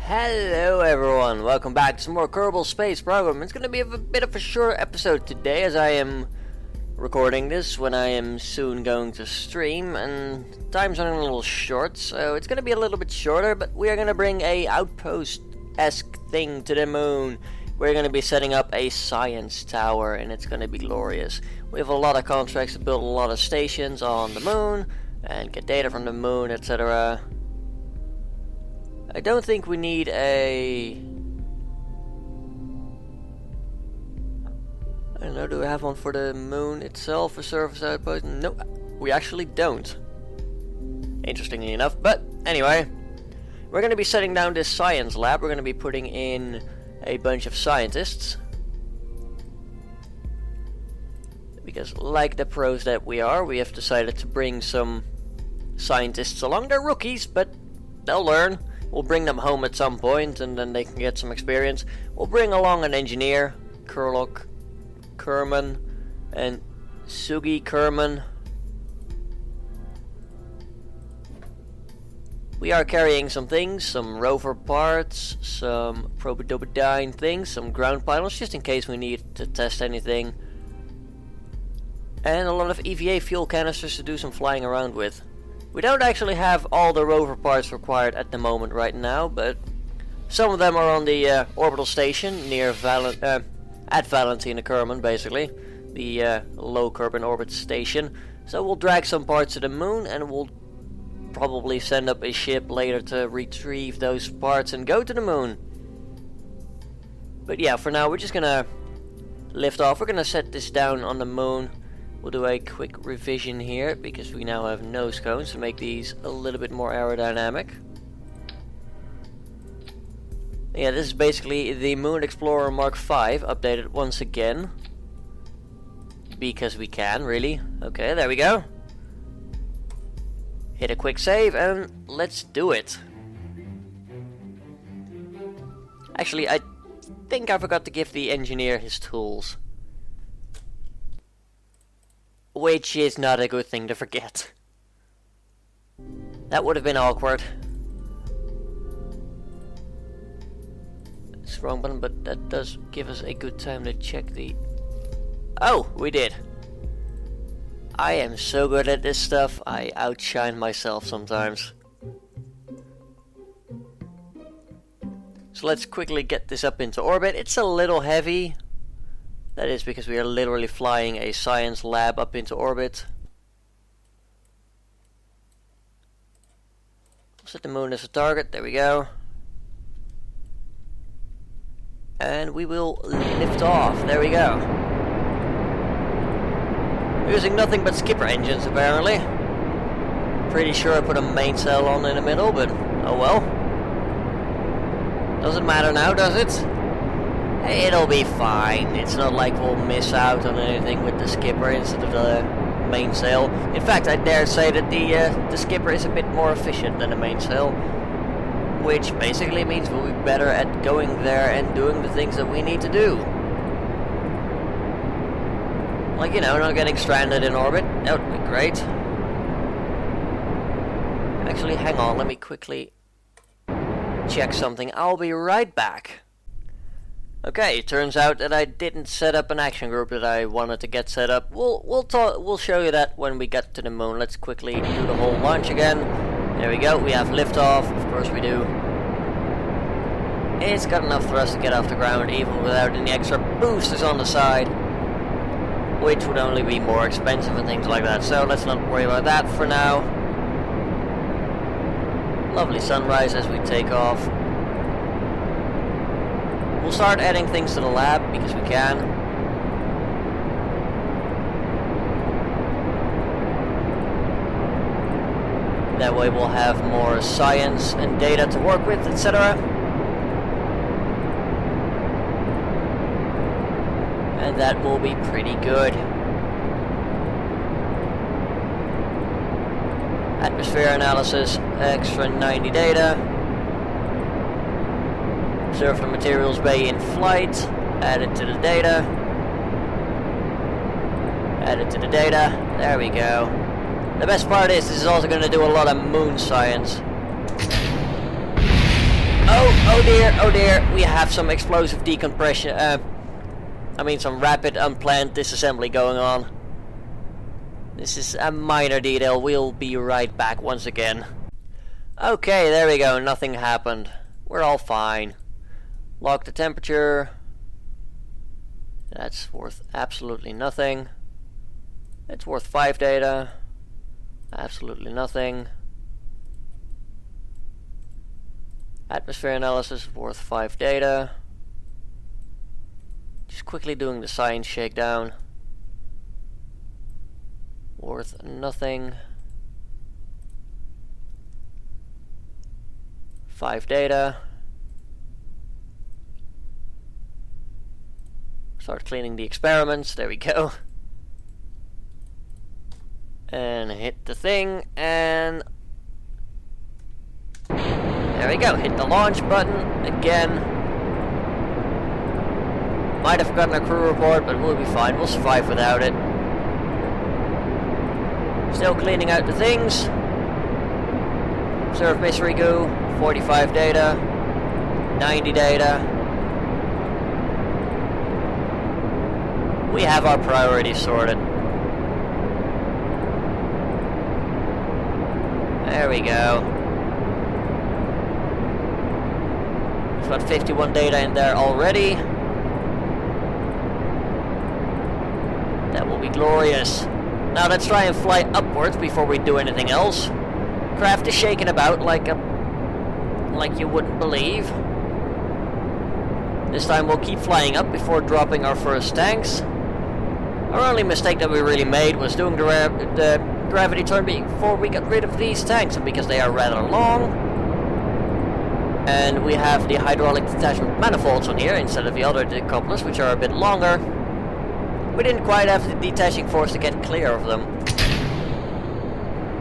Hello everyone, welcome back to some more Kerbal Space Program. It's going to be a bit of a short episode today as I am recording this when I am soon going to stream and time's running a little short, so it's going to be a little bit shorter, but we are going to bring a outpost-esque thing to the moon. We're going to be setting up a science tower and it's going to be glorious. We have a lot of contracts to build a lot of stations on the moon and get data from the moon, etc. I don't think we need a... I don't know, do we have one for the moon itself, a surface outpost? No, we actually don't. Interestingly enough, but anyway. We're going to be setting down this science lab. We're going to be putting in a bunch of scientists. Because like the pros that we are, we have decided to bring some scientists along. They're rookies, but they'll learn. We'll bring them home at some point and then they can get some experience. We'll bring along an engineer, Kerlock, Kerman, and Sugi Kerman. We are carrying some things, some rover parts, some probodobodyne things, some ground panels, just in case we need to test anything. And a lot of EVA fuel canisters to do some flying around with. We don't actually have all the rover parts required at the moment right now, but some of them are on the orbital station near at Valentina Kerman, basically, the low Kerbal orbit station. So we'll drag some parts to the moon and we'll probably send up a ship later to retrieve those parts and go to the moon. But yeah, for now we're just gonna lift off. We're gonna set this down on the moon. We'll do a quick revision here because we now have nose cones to make these a little bit more aerodynamic. Yeah, this is basically the Moon Explorer Mark V updated once again. Because we can, really. Okay, there we go. Hit a quick save and let's do it. Actually, I think I forgot to give the engineer his tools. Which is not a good thing to forget. That would have been awkward. It's the wrong button, but that does give us a good time to check the... Oh, we did. I am so good at this stuff, I outshine myself sometimes. So let's quickly get this up into orbit. It's a little heavy. That is because we are literally flying a science lab up into orbit. Set the moon as a target, there we go. And we will lift off, there we go. Using nothing but skipper engines apparently. Pretty sure I put a mainsail on in the middle, but oh well. Doesn't matter now, does it? It'll be fine. It's not like we'll miss out on anything with the skipper instead of the mainsail. In fact, I dare say that the skipper is a bit more efficient than the mainsail, which basically means we'll be better at going there and doing the things that we need to do. Like, you know, not getting stranded in orbit. That would be great. Actually, hang on. Let me quickly check something. I'll be right back. Okay, it turns out that I didn't set up an action group that I wanted to get set up. We'll show you that when we get to the moon. Let's quickly do the whole launch again. There we go, we have liftoff, of course we do. It's got enough thrust to get off the ground even without any extra boosters on the side, which would only be more expensive and things like that, so let's not worry about that for now. Lovely sunrise as we take off. We'll start adding things to the lab because we can. That way we'll have more science and data to work with, etc. And that will be pretty good. Atmosphere analysis, extra 90 data. Observe the materials bay in flight, add it to the data, add it to the data, there we go. The best part is this is also going to do a lot of moon science. Oh dear, we have some explosive decompression, some rapid unplanned disassembly going on. This is a minor detail, we'll be right back once again. Okay, there we go, nothing happened. We're all fine. Log the temperature. That's worth absolutely nothing. It's worth 5 data. Absolutely nothing. Atmosphere analysis worth 5 data. Just quickly doing the science shakedown. Worth nothing. 5 data. Start cleaning the experiments. There we go. And hit the thing, and there we go. Hit the launch button again. Might have forgotten our crew report, but we'll be fine. We'll survive without it. Still cleaning out the things. Observe mystery goo. 45 data. 90 data. We have our priorities sorted. There we go. We've got 51 data in there already. That will be glorious. Now let's try and fly upwards before we do anything else. Craft is shaking about like you wouldn't believe. This time we'll keep flying up before dropping our first tanks. Our only mistake that we really made was doing the gravity turn before we got rid of these tanks, and because they are rather long, and we have the hydraulic detachment manifolds on here instead of the other decouplers, which are a bit longer, we didn't quite have the detaching force to get clear of them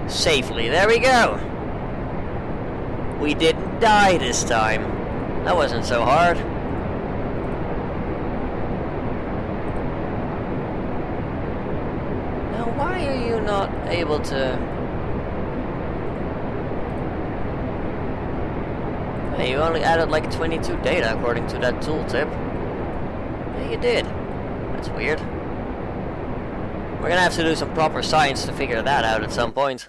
safely. There we go. We didn't die this time. That wasn't so hard. Why are you not able to... Hey, you only added like 22 data according to that tooltip. Yeah, you did. That's weird. We're gonna have to do some proper science to figure that out at some point.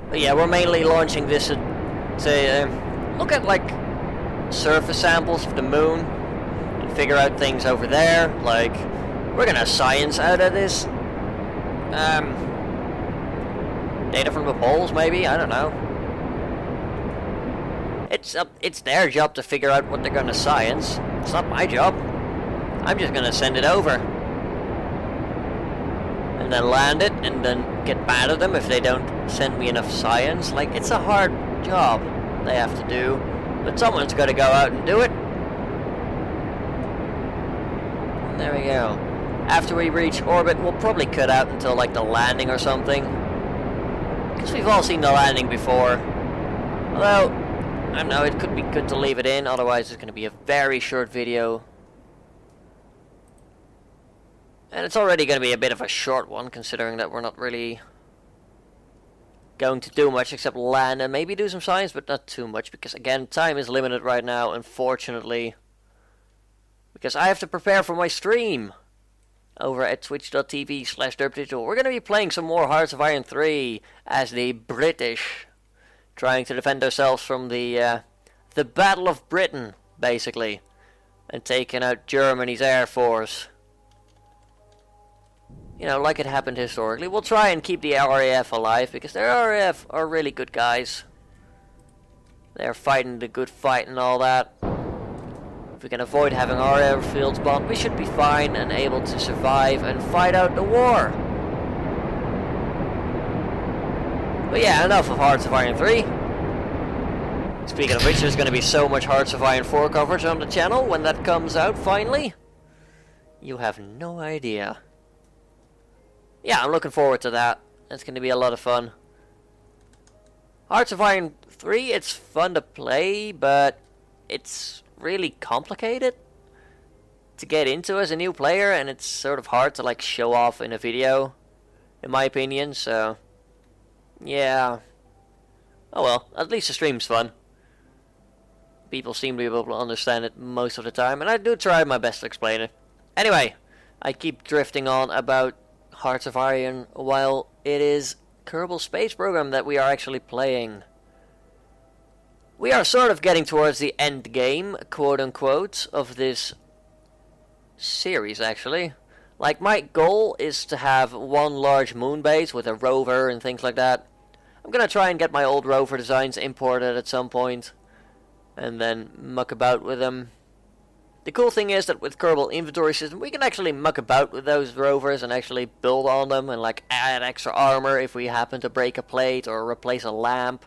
But yeah, we're mainly launching this to look at like surface samples of the moon and figure out things over there, like... We're gonna science out of this. Data from the poles, maybe? I don't know. It's their job to figure out what they're gonna science. It's not my job. I'm just gonna send it over. And then land it, and then get mad at them if they don't send me enough science. Like, it's a hard job they have to do. But someone's gotta go out and do it. And there we go. After we reach orbit, we'll probably cut out until like the landing or something. Because we've all seen the landing before. Although, I don't know, it could be good to leave it in, otherwise it's going to be a very short video. And it's already going to be a bit of a short one, considering that we're not really going to do much except land and maybe do some science, but not too much, because again, time is limited right now, unfortunately. Because I have to prepare for my stream over at twitch.tv/Derpdigital. We're going to be playing some more Hearts of Iron 3 as the British, trying to defend ourselves from the Battle of Britain, basically, and taking out Germany's air force. You know, like it happened historically. We'll try and keep the RAF alive, because the RAF are really good guys. They're fighting the good fight and all that. If we can avoid having our airfields bombed, we should be fine and able to survive and fight out the war. But yeah, enough of Hearts of Iron 3. Speaking of which, there's going to be so much Hearts of Iron 4 coverage on the channel when that comes out finally. You have no idea. Yeah, I'm looking forward to that. It's going to be a lot of fun. Hearts of Iron 3, it's fun to play, but it's really complicated to get into as a new player, and it's sort of hard to like show off in a video, in my opinion. So yeah, Oh well, at least the stream's fun. People seem to be able to understand it most of the time, and I do try my best to explain it. Anyway, I keep drifting on about Hearts of Iron while it is Kerbal Space Program that we are actually playing. We are sort of getting towards the end game, quote unquote, of this series actually. Like, my goal is to have one large moon base with a rover and things like that. I'm gonna try and get my old rover designs imported at some point and then muck about with them. The cool thing is that with Kerbal Inventory System we can actually muck about with those rovers and actually build on them and like add extra armor if we happen to break a plate or replace a lamp.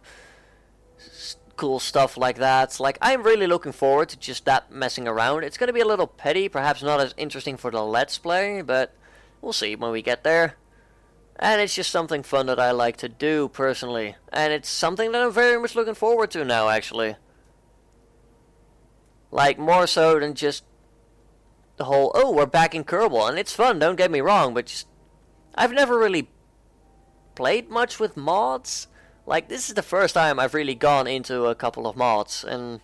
Cool stuff like that. Like, I'm really looking forward to just that messing around. It's going to be a little petty, perhaps not as interesting for the Let's Play, but we'll see when we get there. And it's just something fun that I like to do personally. And it's something that I'm very much looking forward to now, actually. Like, more so than just the whole, oh, we're back in Kerbal, and it's fun, don't get me wrong, but just, I've never really played much with mods. Like, this is the first time I've really gone into a couple of mods, and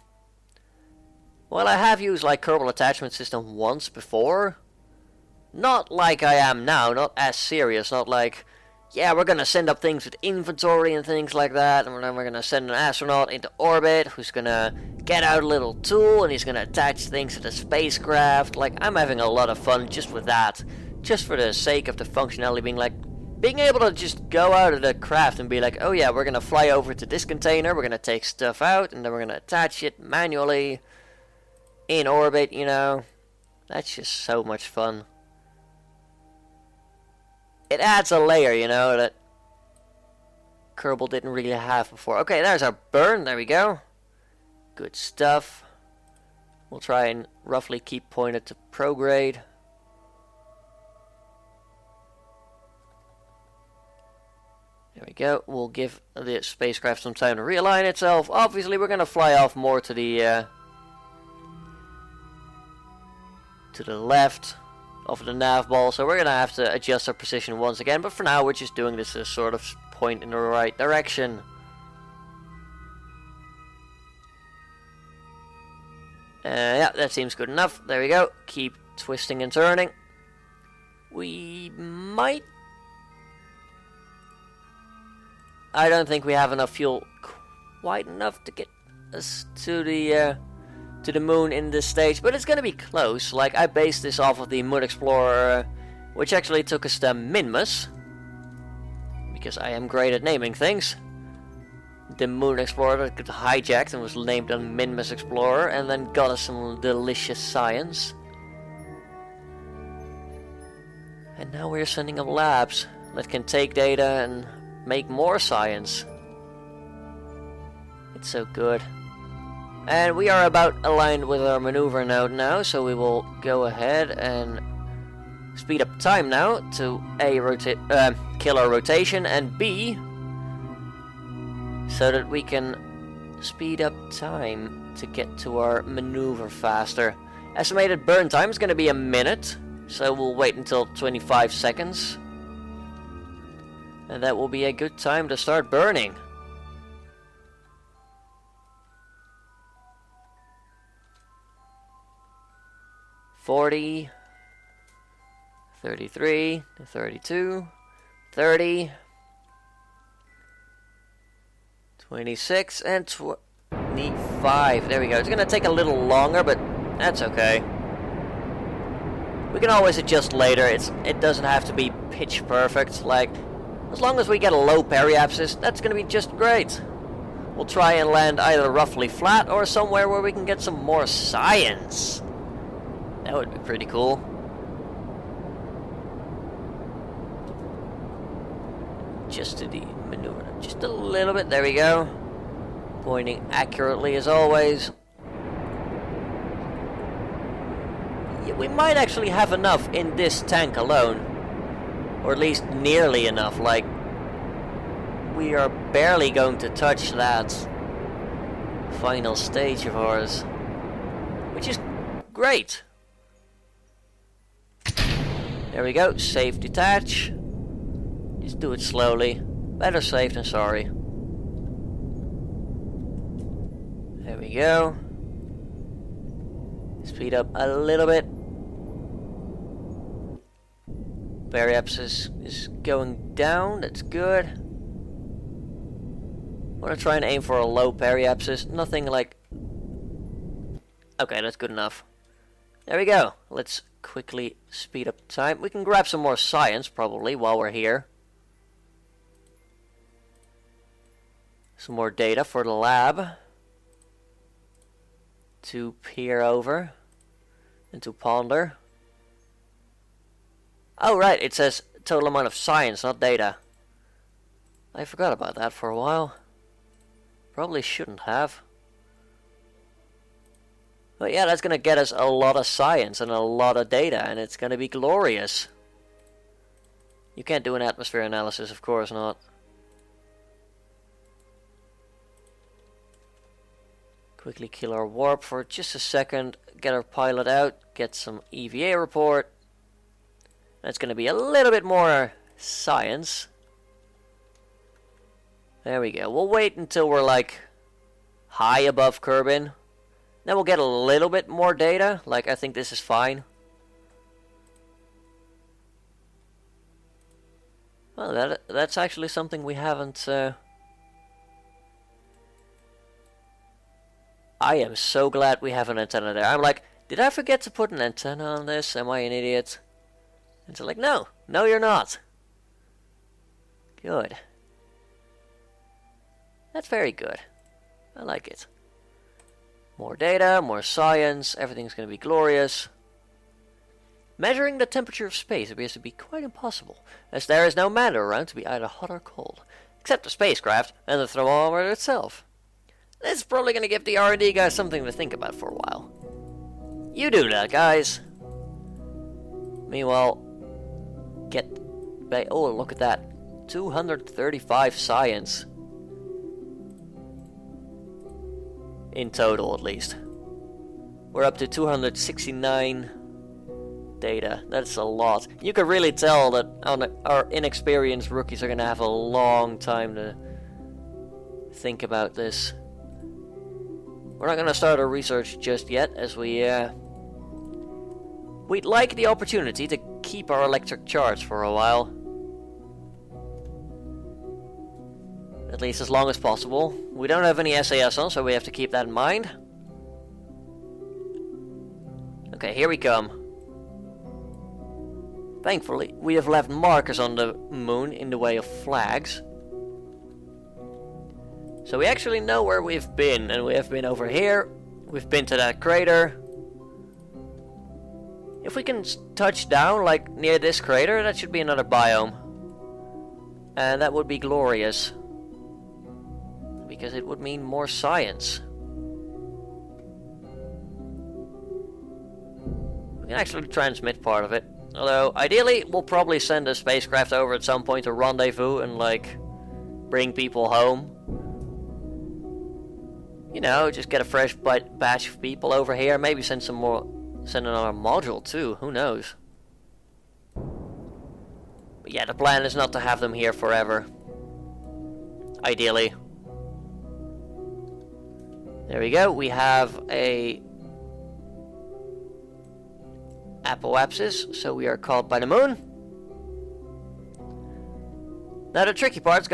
well, I have used like Kerbal Attachment System once before. Not like I am now, not as serious, not like, yeah, we're gonna send up things with inventory and things like that, and then we're gonna send an astronaut into orbit who's gonna get out a little tool and he's gonna attach things to the spacecraft. Like, I'm having a lot of fun just with that, just for the sake of the functionality being able to just go out of the craft and be like, oh yeah, we're gonna fly over to this container, we're gonna take stuff out, and then we're gonna attach it manually in orbit, you know. That's just so much fun. It adds a layer, you know, that Kerbal didn't really have before. Okay, there's our burn, there we go. Good stuff. We'll try and roughly keep pointed to prograde. There we go. We'll give the spacecraft some time to realign itself. Obviously, we're going to fly off more to the left of the nav ball, so we're going to have to adjust our position once again. But for now, we're just doing this as sort of point in the right direction. Yeah, that seems good enough. There we go. Keep twisting and turning. We might... I don't think we have enough fuel quite enough to get us to the moon in this stage, but it's gonna be close. Like, I based this off of the Moon Explorer, which actually took us to Minmus, because I am great at naming things. The Moon Explorer that got hijacked and was named a Minmus Explorer, and then got us some delicious science. And now we're sending up labs that can take data and make more science. It's so good. And we are about aligned with our maneuver node now, so we will go ahead and speed up time now to A, kill our rotation, and B, so that we can speed up time to get to our maneuver faster. Estimated burn time is going to be a minute, so we'll wait until 25 seconds. And that will be a good time to start burning. $40, 33, 32, 30, 26, and 25. There we go. It's going to take a little longer, but that's okay. We can always adjust later. It doesn't have to be pitch perfect. Like, as long as we get a low periapsis, that's going to be just great. We'll try and land either roughly flat or somewhere where we can get some more science. That would be pretty cool. Just to the maneuver, just a little bit. There we go. Pointing accurately as always. Yeah, we might actually have enough in this tank alone. Or at least nearly enough. Like, we are barely going to touch that final stage of ours. Which is great. There we go, safe detach. Just do it slowly. Better safe than sorry. we go. Speed up a little bit. Periapsis is going down, that's good. I want to try and aim for a low periapsis, nothing like... Okay, that's good enough. There we go. Let's quickly speed up time. We can grab some more science probably while we're here. Some more data for the lab to peer over and to ponder. Oh right, it says total amount of science, not data. I forgot about that for a while. Probably shouldn't have. But yeah, that's gonna get us a lot of science and a lot of data, and it's gonna be glorious. You can't do an atmosphere analysis, of course not. Quickly kill our warp for just a second, get our pilot out, get some EVA report. That's going to be a little bit more science. There we go. We'll wait until we're like high above Kerbin. Then we'll get a little bit more data. Like, I think this is fine. Well, that's actually something we haven't... I am so glad we have an antenna there. I'm like, did I forget to put an antenna on this? Am I an idiot? And so like, no, you're not. Good. That's very good. I like it. More data, more science, everything's going to be glorious. Measuring the temperature of space appears to be quite impossible, as there is no matter around to be either hot or cold, except the spacecraft and the thermometer itself. This is probably going to give the R&D guys something to think about for a while. You do that, guys. Meanwhile, oh, look at that. 235 science. In total, at least. We're up to 269 data. That's a lot. You can really tell that our inexperienced rookies are going to have a long time to think about this. We're not going to start our research just yet, as we'd like the opportunity to keep our electric charge for a while. At least as long as possible. We don't have any SAS on, so we have to keep that in mind. Okay, here we come. Thankfully, we have left markers on the moon in the way of flags. So we actually know where we've been, and we have been over here. We've been to that crater. If we can touch down, like near this crater, that should be another biome. And that would be glorious. Because it would mean more science. We can actually transmit part of it. Although, ideally, we'll probably send a spacecraft over at some point to rendezvous and, like, bring people home. You know, just get a fresh batch of people over here. Maybe send some more... Send another module, too. Who knows? But yeah, the plan is not to have them here forever. Ideally. There we go. We have a... apoapsis, so we are called by the moon. Now the tricky part is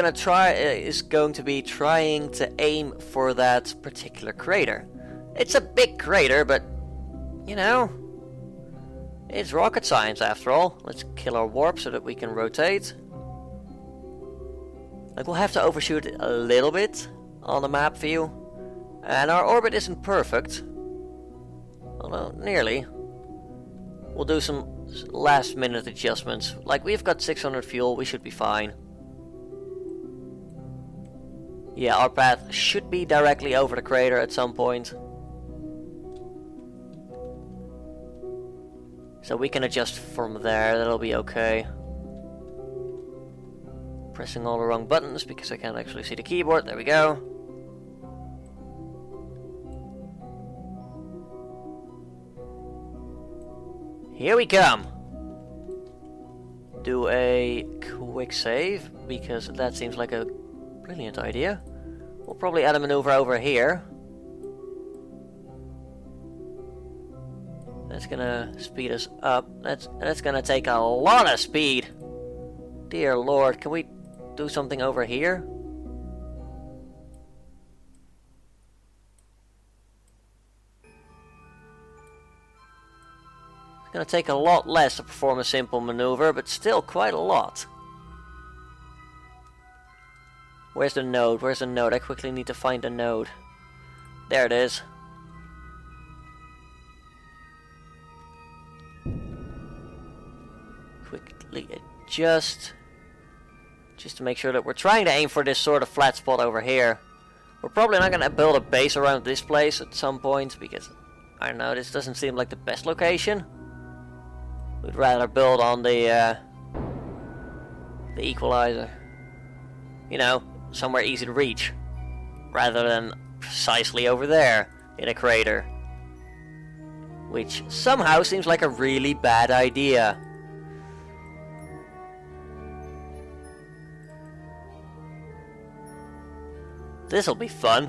going to be trying to aim for that particular crater. It's a big crater, but you know, it's rocket science after all. Let's kill our warp so that we can rotate. Like, we'll have to overshoot it a little bit on the map view, and our orbit isn't perfect, although nearly. We'll do some last minute adjustments. Like, we've got 600 fuel, we should be fine. Yeah, our path should be directly over the crater at some point. So we can adjust from there, that'll be okay. Pressing all the wrong buttons because I can't actually see the keyboard, there we go. Here we come! Do a quick save, because that seems like a brilliant idea. We'll probably add a maneuver over here. That's gonna speed us up. That's gonna take a lot of speed. Dear Lord, can we do something over here? It's gonna take a lot less to perform a simple maneuver, but still quite a lot. Where's the node? Where's the node? I quickly need to find the node. There it is. Quickly adjust. Just to make sure that we're trying to aim for this sort of flat spot over here. We're probably not going to build a base around this place at some point, because, I don't know, this doesn't seem like the best location. We'd rather build on the equalizer. You know, somewhere easy to reach. Rather than precisely over there, in a crater. Which somehow seems like a really bad idea. This'll be fun.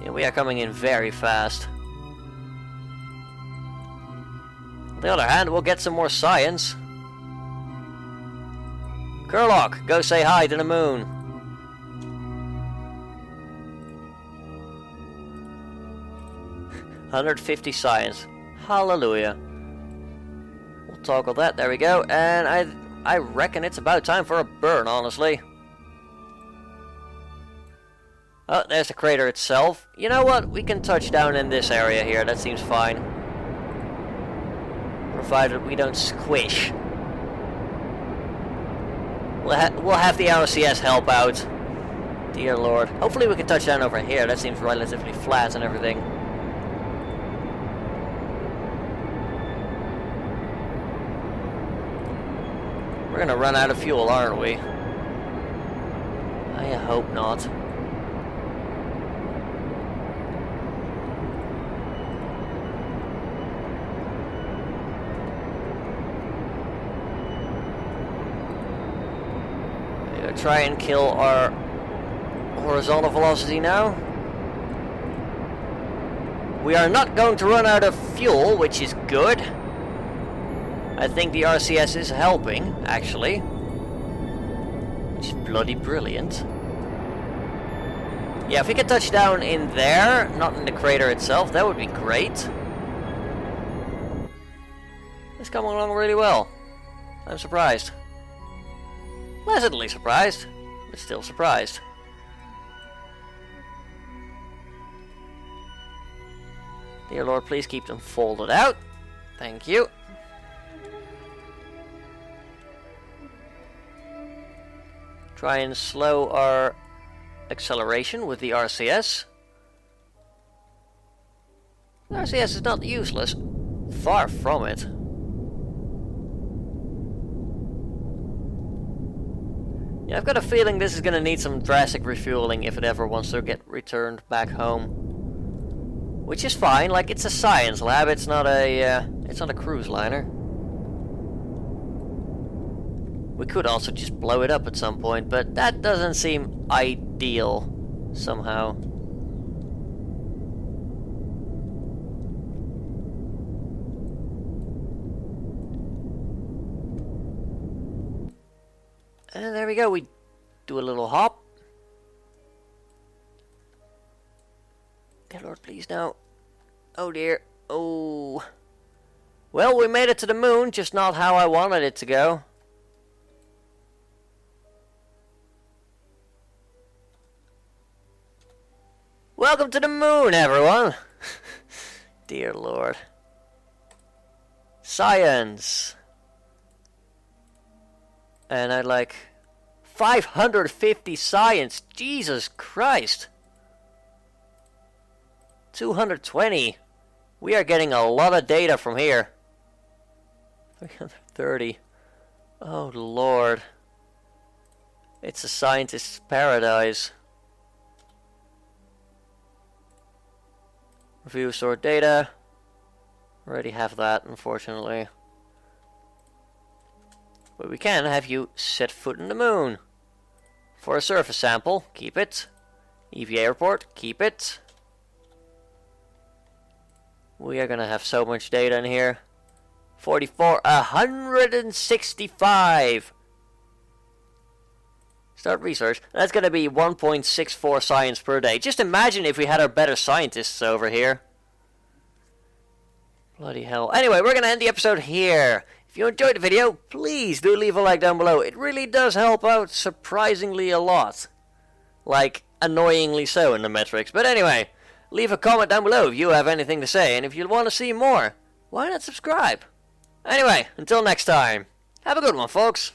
Yeah, we are coming in very fast. On the other hand, we'll get some more science. Kerlock, go say hi to the moon. $150 science. Hallelujah. We'll toggle that, there we go, and I reckon it's about time for a burn, honestly. Oh, there's the crater itself. You know what? We can touch down in this area here. That seems fine. Provided we don't squish. We'll have the RCS help out. Dear Lord. Hopefully we can touch down over here. That seems relatively flat and everything. We're gonna run out of fuel, aren't we? I hope not. We're gonna try and kill our horizontal velocity now. We are not going to run out of fuel, which is good. I think the RCS is helping, actually. Which is bloody brilliant. Yeah, if we could touch down in there, not in the crater itself, that would be great. It's coming along really well. I'm surprised. Pleasantly surprised, but still surprised. Dear Lord, please keep them folded out. Thank you. Try and slow our acceleration with the RCS. The RCS is not useless. Far from it. Yeah, I've got a feeling this is going to need some drastic refueling if it ever wants to get returned back home. Which is fine, like it's a science lab, it's not a cruise liner. We could also just blow it up at some point, but that doesn't seem ideal somehow. And there we go, we do a little hop. Dear Lord, please no. Oh dear, oh. Well, we made it to the moon, just not how I wanted it to go. Welcome to the moon, everyone! Dear Lord. Science! And I'd like 550 science! Jesus Christ! 220! We are getting a lot of data from here. 330. Oh Lord. It's a scientist's paradise. Review stored data. Already have that, unfortunately. But we can have you set foot in the moon. For a surface sample, keep it. EVA report, keep it. We are gonna have so much data in here. 44, 165. Start research. That's gonna be 1.64 science per day. Just imagine if we had our better scientists over here. Bloody hell. Anyway, we're gonna end the episode here. If you enjoyed the video, please do leave a like down below. It really does help out surprisingly a lot. Like, annoyingly so in the metrics. But anyway, leave a comment down below if you have anything to say. And if you want to see more, why not subscribe? Anyway, until next time, have a good one, folks.